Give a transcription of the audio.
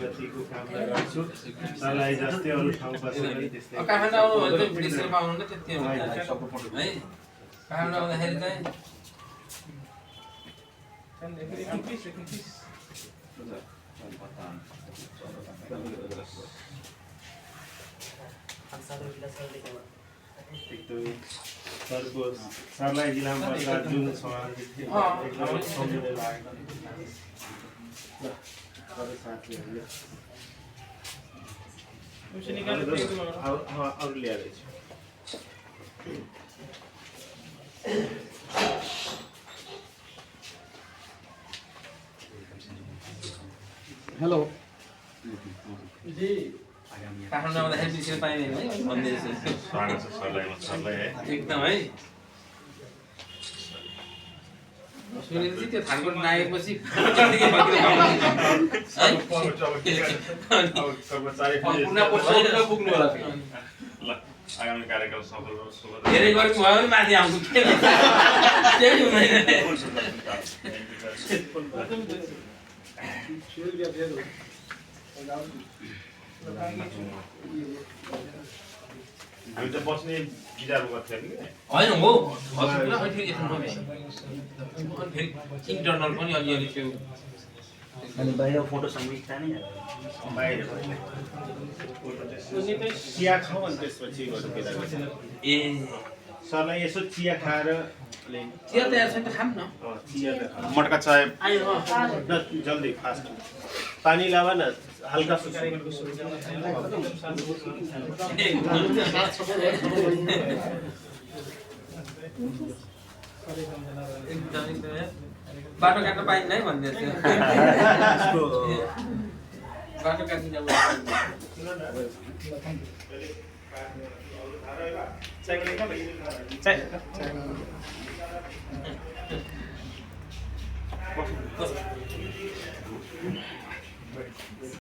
अगरबत्तीको कामलाई गर्छु सरलाई जस्तै अरू ठाउँमा पनि त्यस्तै काठमाडौँ आउनु भने चाहिँ विदेशमा पाउनु न त्यति हो है काठमाडौँ आउँदाखेरि चाहिँ एकदमै सरको सरलाई जिल्लामा बस्दा जुन समाज एकदमै सम्झिँदै लागेको अरू साथीहरूले अरू ल्याएछ हेलो जी काठमाडौँ आउँदाखेरि बिर्सिन पाइँदैन है भन्दै स्वागत छ सरलाई है एकदम है सुनेपछि त्यो थालको नआएपछि पुग्नु होला आगामी कार्यक्रम सफल होस् धेरै गरेको भयो भने माथि आउँछु केही हुँदैन बस्ने विचार गर्थ्यो नि होइन हो इन्टरनल पनि अलिअलि थियो अनि बाहिर फोटो सङ्गीत नि बाहिर चिया खाऊ अनि त्यसपछि गर्नु ए सरलाई यसो चिया खाएर चिया तयार छ नि त खाम न चिया मटका चाय जल्दी फास्ट पानी लावा न हल्का सुसु बाटो काट्न पाइन्न है भन्दै थियो बाटो काट्नु